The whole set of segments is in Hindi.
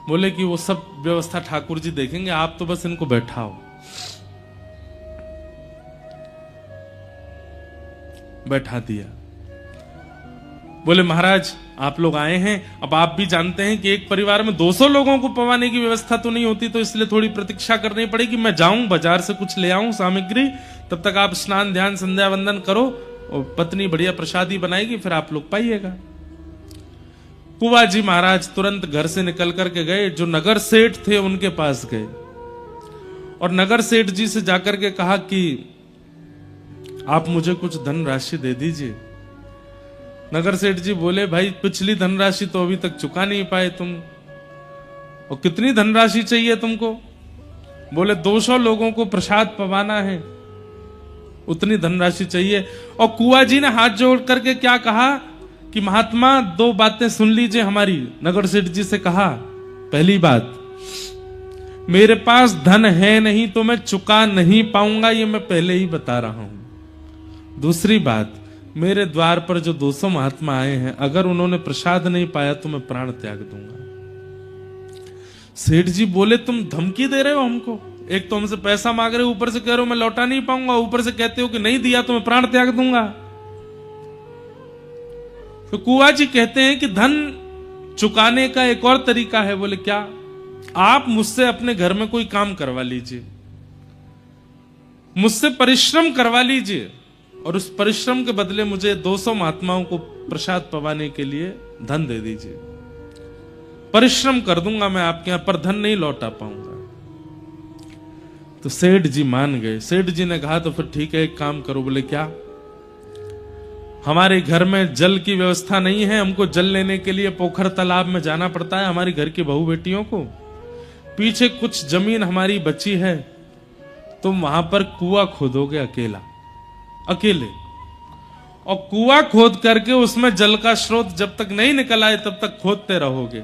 बोले कि वो सब व्यवस्था ठाकुर जी देखेंगे, आप तो बस इनको बैठाओ। बैठा दिया। बोले महाराज आप लोग आए हैं, अब आप भी जानते हैं कि एक परिवार में 200 लोगों को पवाने की व्यवस्था तो नहीं होती, तो इसलिए थोड़ी प्रतीक्षा करनी पड़ेगी। मैं जाऊं बाजार से कुछ ले आऊं सामग्री, तब तक आप स्नान ध्यान संध्या वंदन करो और पत्नी बढ़िया प्रसादी बनाएगी, फिर आप लोग पाइएगा। कुंवर जी महाराज तुरंत घर से निकल करके गए, जो नगर सेठ थे उनके पास गए और नगर सेठ जी से जाकर के कहा कि आप मुझे कुछ धनराशि दे दीजिए। नगर सेठ जी बोले भाई पिछली धनराशि तो अभी तक चुका नहीं पाए तुम, और कितनी धनराशि चाहिए तुमको? बोले 200 लोगों को प्रसाद पवाना है, उतनी धनराशि चाहिए। और कुंवर जी ने हाथ जोड़ करके क्या कहा कि महात्मा 2 बातें सुन लीजिए हमारी। नगर सेठ जी से कहा, पहली बात, मेरे पास धन है नहीं तो मैं चुका नहीं पाऊंगा, ये मैं पहले ही बता रहा हूं। दूसरी बात, मेरे द्वार पर जो 200 महात्मा आए हैं, अगर उन्होंने प्रसाद नहीं पाया तो मैं प्राण त्याग दूंगा। सेठ जी बोले तुम धमकी दे रहे हो हमको, एक तो हमसे पैसा मांग रहे हो, ऊपर से कह रहे हो मैं लौटा नहीं पाऊंगा, ऊपर से कहते हो कि नहीं दिया तो मैं प्राण त्याग दूंगा। तो कुंवर जी कहते हैं कि धन चुकाने का एक और तरीका है। बोले क्या? आप मुझसे अपने घर में कोई काम करवा लीजिए, मुझसे परिश्रम करवा लीजिए, और उस परिश्रम के बदले मुझे 200 महात्माओं को प्रसाद पवाने के लिए धन दे दीजिए। परिश्रम कर दूंगा मैं आपके यहां, पर धन नहीं लौटा पाऊंगा। तो सेठ जी मान गए। सेठ जी ने कहा तो फिर ठीक है, एक काम करो। बोले क्या? हमारे घर में जल की व्यवस्था नहीं है, हमको जल लेने के लिए पोखर तालाब में जाना पड़ता है हमारी घर की बहू बेटियों को। पीछे कुछ जमीन हमारी बची है, तुम वहां पर कुआं खोदोगे अकेले, और कुआं खोद करके उसमें जल का स्रोत जब तक नहीं निकल आए तब तक खोदते रहोगे।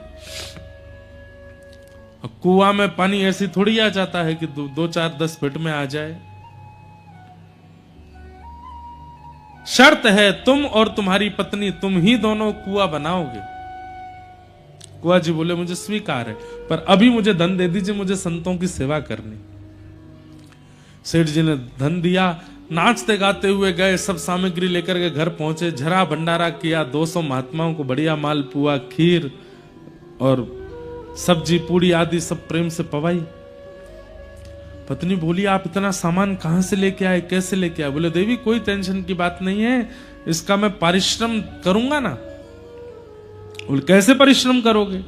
कुआं में पानी ऐसी थोड़ी आ जाता है कि 2, 4, 10 फीट में आ जाए। शर्त है तुम और तुम्हारी पत्नी, तुम ही दोनों कुआं बनाओगे। कुंवर जी बोले मुझे स्वीकार है, पर अभी मुझे धन दे दीजिए, मुझे संतों की सेवा करनी। सेठ जी ने धन दिया। नाचते गाते हुए गए, सब सामग्री लेकर के घर पहुंचे, झरा भंडारा किया, 200 महात्माओं को बढ़िया मालपुआ, खीर और सब्जी पूड़ी आदि सब प्रेम से पवाई। पत्नी बोली आप इतना सामान कहां से लेके आए, कैसे लेके आए? बोले देवी कोई टेंशन की बात नहीं है, इसका मैं परिश्रम करूंगा ना। बोले कैसे परिश्रम करोगे?